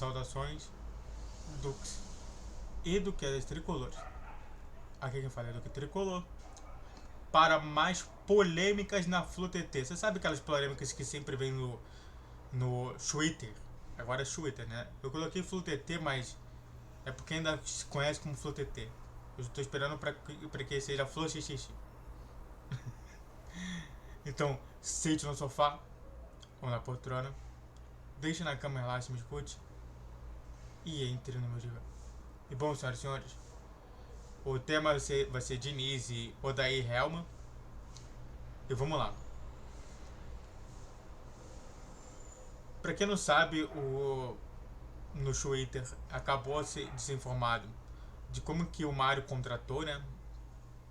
saudações Dux e Duquesas Tricolores. Aqui quem fala é Duque Tricolor. Para mais polêmicas na FluTT. Você sabe aquelas polêmicas que sempre vem no Twitter? Agora é Twitter, né? Eu coloquei FluTT, mas é porque ainda se conhece como FluTT. Eu estou esperando para que seja FluXXX. Então, sente no sofá ou na poltrona, deixe na cama, relaxe, me escute e entre no meu divã. E bom, senhoras e senhores, o tema vai ser Diniz e Odair Hellmann. E vamos lá. Pra quem não sabe, no Twitter acabou se desinformado de como que o Mário contratou, né?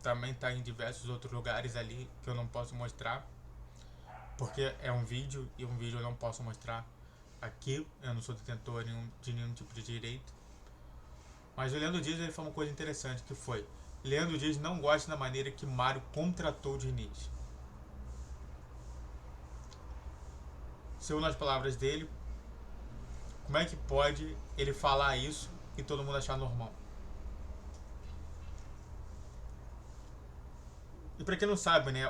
Também tá em diversos outros lugares ali que eu não posso mostrar, porque é um vídeo e um vídeo eu não posso mostrar aqui. Eu não sou detentor de nenhum tipo de direito. Mas o Leandro Dias ele falou uma coisa interessante, que foi: Leandro Dias não gosta da maneira que Mário contratou o Diniz. Segundo as palavras dele, como é que pode ele falar isso e todo mundo achar normal? E pra quem não sabe, né,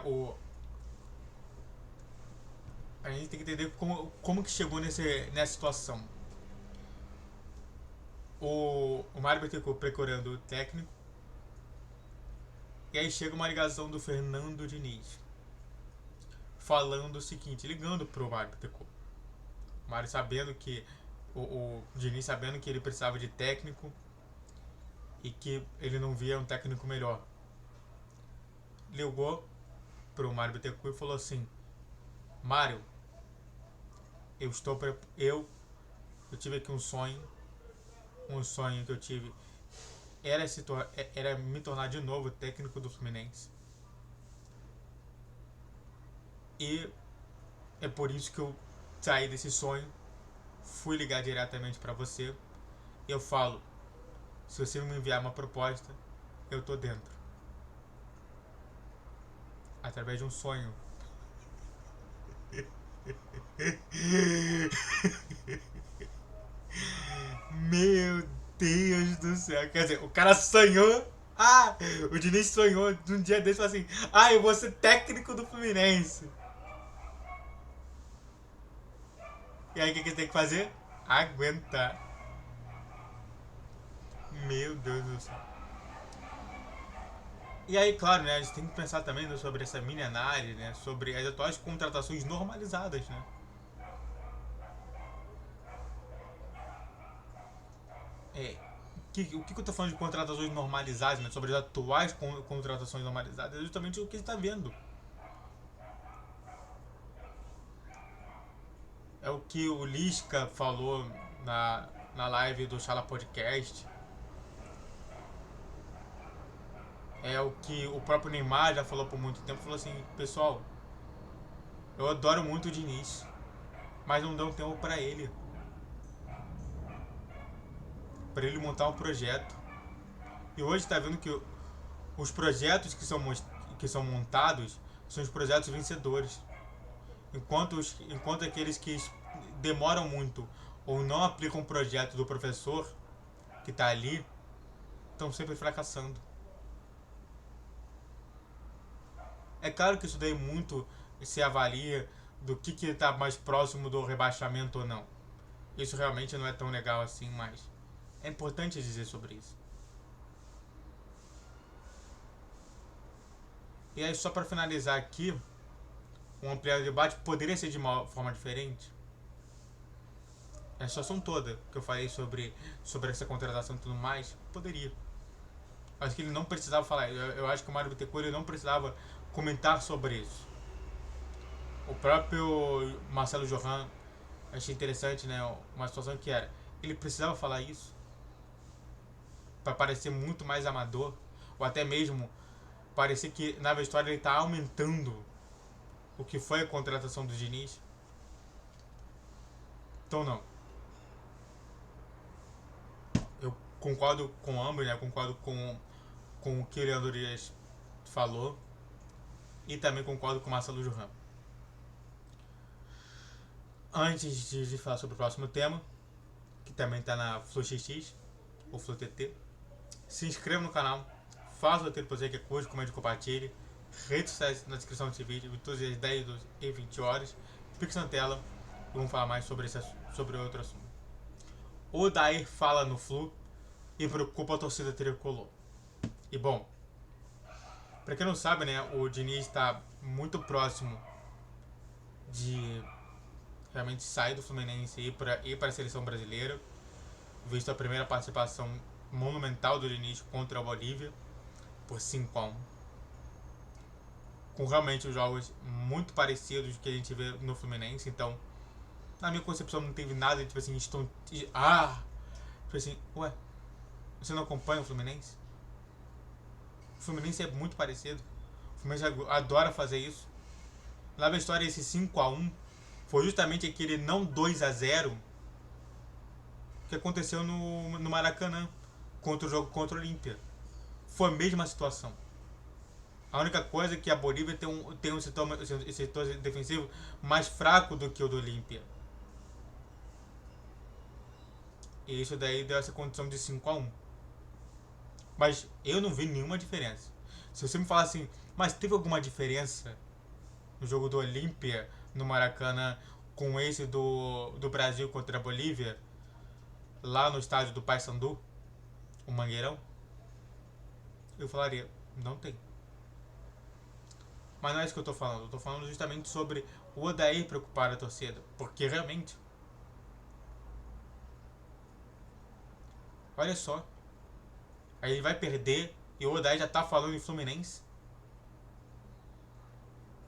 a gente tem que entender como que chegou nessa situação. O Mário Bittencourt procurando o técnico, e aí chega uma ligação do Fernando Diniz falando o seguinte, ligando pro Mário Bittencourt. O Mário sabendo que o Diniz sabendo que ele precisava de técnico e que ele não via um técnico melhor. Ligou pro Mário Bittencourt e falou assim: Mário, eu tive aqui um sonho que eu tive era me tornar de novo técnico do Fluminense. E é por isso que eu saí desse sonho, fui ligar diretamente para você. E eu falo: se você me enviar uma proposta, eu tô dentro. Através de um sonho. Meu Deus do céu. Quer dizer, o cara sonhou. O Diniz sonhou de um dia desse e falou assim: eu vou ser técnico do Fluminense. E aí o que tem que fazer? Aguentar. Meu Deus do céu. E aí, claro, né, a gente tem que pensar também, né, sobre essa mini análise, né, sobre as atuais contratações normalizadas, né. O que eu tô falando de contratações normalizadas, né, sobre as atuais contratações normalizadas, é justamente o que a gente tá vendo. É o que o Lisca falou na live do Chala Podcast. É o que o próprio Neymar já falou por muito tempo. Falou assim: pessoal, eu adoro muito o Diniz, mas não dão tempo pra ele montar um projeto. E hoje tá vendo que os projetos que são montados são os projetos vencedores, enquanto aqueles que demoram muito ou não aplicam o projeto do professor que está ali estão sempre fracassando. É claro que isso daí muito se avalia do que está mais próximo do rebaixamento ou não. Isso realmente não é tão legal assim, mas é importante dizer sobre isso. E aí, só para finalizar aqui, um ampliado debate poderia ser de uma forma diferente? A situação toda que eu falei sobre essa contratação e tudo mais, poderia. Acho que ele não precisava falar. Eu acho que o Mário Bittencourt não precisava comentar sobre isso. O próprio Marcelo Johan, achei interessante, né? Uma situação que era: ele precisava falar isso para parecer muito mais amador, ou até mesmo parecer que na história ele está aumentando o que foi a contratação do Diniz. Então não. Eu concordo com ambos, né? Concordo com o que o Leandro Dias falou e também concordo com o Marcelo Johan. Antes de falar sobre o próximo tema, que também tá na FluxX, ou FluTT. Se inscreva no canal, faça o roteiro pra você que é curto, comente e compartilhe. Redes sociais na descrição desse vídeo, todas as 10, 12 e 20 horas. Pix na tela e vamos falar mais sobre outro assunto. O Odair fala no Flu e preocupa a torcida tricolor. E bom, pra quem não sabe, né, o Diniz está muito próximo de realmente sair do Fluminense e ir para a seleção brasileira, visto a primeira participação monumental do Diniz contra a Bolívia por 5-1, com realmente os jogos muito parecidos que a gente vê no Fluminense. Então, na minha concepção, não teve nada tipo assim, tipo assim, ué, você não acompanha o Fluminense? O Fluminense é muito parecido. O Fluminense adora fazer isso. Lá na história, esse 5-1 foi justamente aquele não 2-0 que aconteceu no Maracanã contra o jogo contra o Olímpia. Foi a mesma situação. A única coisa é que a Bolívia tem um setor defensivo mais fraco do que o do Olímpia. E isso daí deu essa condição de 5-1. Mas eu não vi nenhuma diferença. Se você me falar assim, mas teve alguma diferença no jogo do Olímpia no Maracanã com esse do Brasil contra a Bolívia lá no estádio do Paysandu, o Mangueirão? Eu falaria, não tem. Mas não é isso que eu tô falando. Eu tô falando justamente sobre o Odair preocupar a torcida. Porque realmente, olha só, aí ele vai perder e o Odair já tá falando em Fluminense.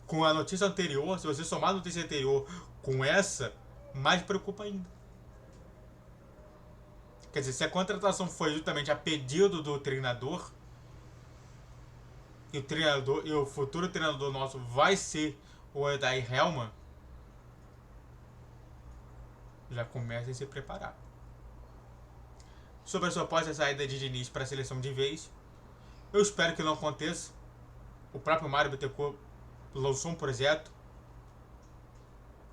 Com a notícia anterior, se você somar a notícia anterior com essa, mais preocupa ainda. Quer dizer, se a contratação foi justamente a pedido do treinador, e o futuro treinador nosso vai ser o Odair Hellmann, já começa a se preparar. Sobre a suposta saída de Diniz para a seleção de vez, eu espero que não aconteça. O próprio Mário Bittencourt lançou um projeto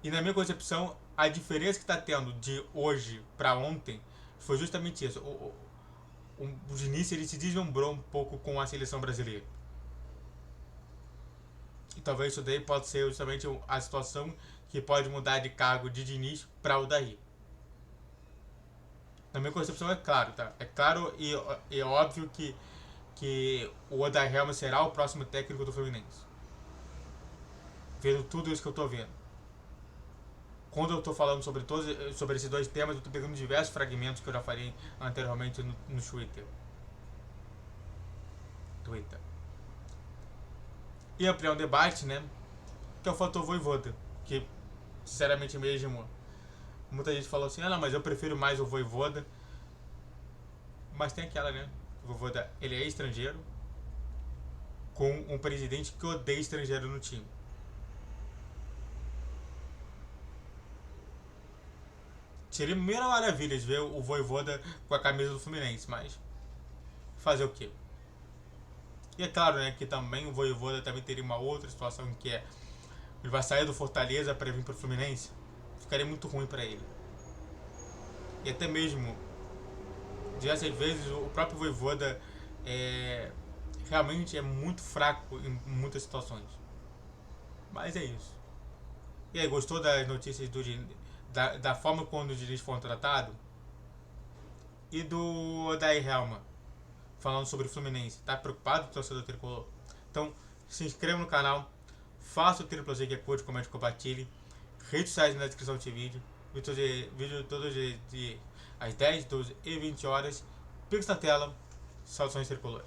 e, na minha concepção, a diferença que está tendo de hoje para ontem foi justamente isso. O Diniz ele se deslumbrou um pouco com a seleção brasileira. E talvez isso daí pode ser justamente a situação que pode mudar de cargo de Diniz para o Odair. Na minha concepção é claro, tá? É claro e é óbvio que o Odair Hellmann será o próximo técnico do Fluminense. Vendo tudo isso que eu tô vendo. Quando eu tô falando sobre esses dois temas, eu tô pegando diversos fragmentos que eu já falei anteriormente no Twitter. E ampliar um debate, né? Que é o fator Vojvoda. Que, sinceramente mesmo, muita gente falou assim, ah não, mas eu prefiro mais o Vojvoda. Mas tem aquela, né? O Vojvoda, ele é estrangeiro, com um presidente que odeia estrangeiro no time. Seria mil maravilhas ver o Vojvoda com a camisa do Fluminense, mas fazer o quê? E é claro, né, que também o Vojvoda também teria uma outra situação, que é ele vai sair do Fortaleza para vir para o Fluminense. Ficaria muito ruim para ele. E até mesmo, diversas vezes, o próprio Vojvoda realmente é muito fraco em muitas situações. Mas é isso. E aí, gostou das notícias da forma como o Diniz foi contratado? E do Odair Hellmann, falando sobre o Fluminense. Tá preocupado com o torcedor tricolor? Então, se inscreva no canal, faça o triplo Z que é curte, comente, compartilhe. Redes sociais na descrição desse vídeo. Vídeo todos os dias às 10, 12 e 20 horas. Pix na tela. Saudações tricolor.